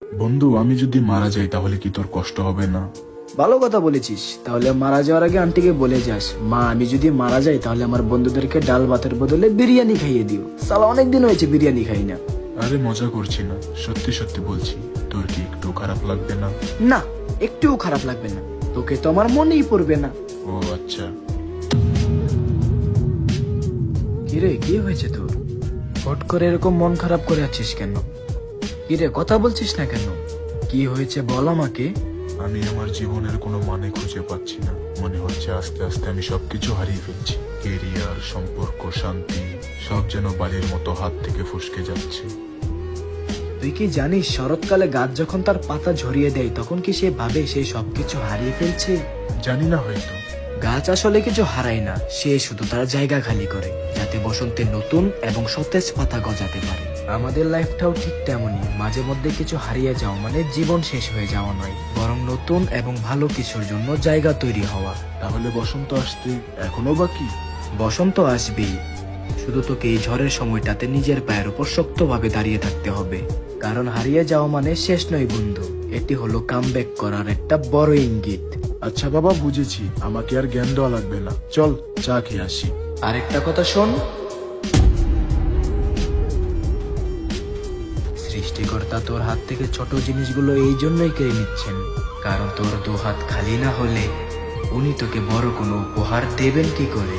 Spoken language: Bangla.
বন্ধু, আমি যদি মারা যাই তাহলে কি তোর কষ্ট হবে না? ভালো কথা বলেছিস। তাহলে মারা যাওয়ার আগে আন্টিকে বলে যাস, মা আমি যদি মারা যাই তাহলে আমার বন্ধুদেরকে ডাল ভাতের বদলে বিরিয়ানি খাইয়ে দিও। সালা অনেকদিন হয়েছে বিরিয়ানি খাই না। আরে মজা করছি না, সত্যি সত্যি বলছি। তোর কি একটু খারাপ লাগবে না? না, একটুও খারাপ লাগবে না। তোকে তো আমার মনেই পড়বে না। ও আচ্ছা। কিরে, কি হয়েছে তোর? হট করে এরকম মন খারাপ করে আছিস কেন? কিরে, কথা বলছিস না কেন? কি হয়েছে বল আমাকে। আমি আমার জীবনের কোনো মানে খুঁজে পাচ্ছি না। মনে হচ্ছে আস্তে আস্তে আমি সবকিছু হারিয়ে ফেলছি। কেরিয়ার, সম্পর্ক, শান্তি সব যেন বালির মতো হাত থেকে ফসকে যাচ্ছে। তুই কি জানিস শরৎকালে গাছ যখন তার পাতা ঝরিয়ে দেয় তখন কি সে ভাবে সে সবকিছু হারিয়ে ফেলছে? জানি না, হয়তো। গাছ আসলে কিছু হারায় না, সে শুধু তার জায়গা খালি করে যাতে বসন্তে নতুন এবং সতেজ পাতা গজাতে পারে। আমাদের লাইফটাও ঠিক তেমনই, মাঝে মধ্যে কিছু হারিয়ে যাওয়া মানে জীবন শেষ হয়ে যাওয়া নয়, বরং নতুন এবং ভালো কিছুর জন্য জায়গা তৈরি হওয়া। তাহলে বসন্ত আসতে এখনো বাকি? বসন্ত আসবেই, শুধু তোকে এই ঝড়ের সময়টাতে নিজের পায়ের উপর শক্তভাবে দাঁড়িয়ে থাকতে হবে। কারণ হারিয়ে যাওয়া মানে শেষ নয় বন্ধু, এটি হলো কামব্যাক করার একটা বড় ইঙ্গিত। আচ্ছা বাবা, বুঝেছি। আমাকে আর জ্ঞান দেওয়া লাগবে না, চল চা খেয়ে আসি। আরেকটা কথা শোন, সৃষ্টিকর্তা তোর হাত থেকে ছোট জিনিসগুলো এই জন্যই কেড়ে নিচ্ছেন, কারণ তোর দু হাত খালি না হলে উনি তোকে বড় কোনো উপহার দেবেন কি করে।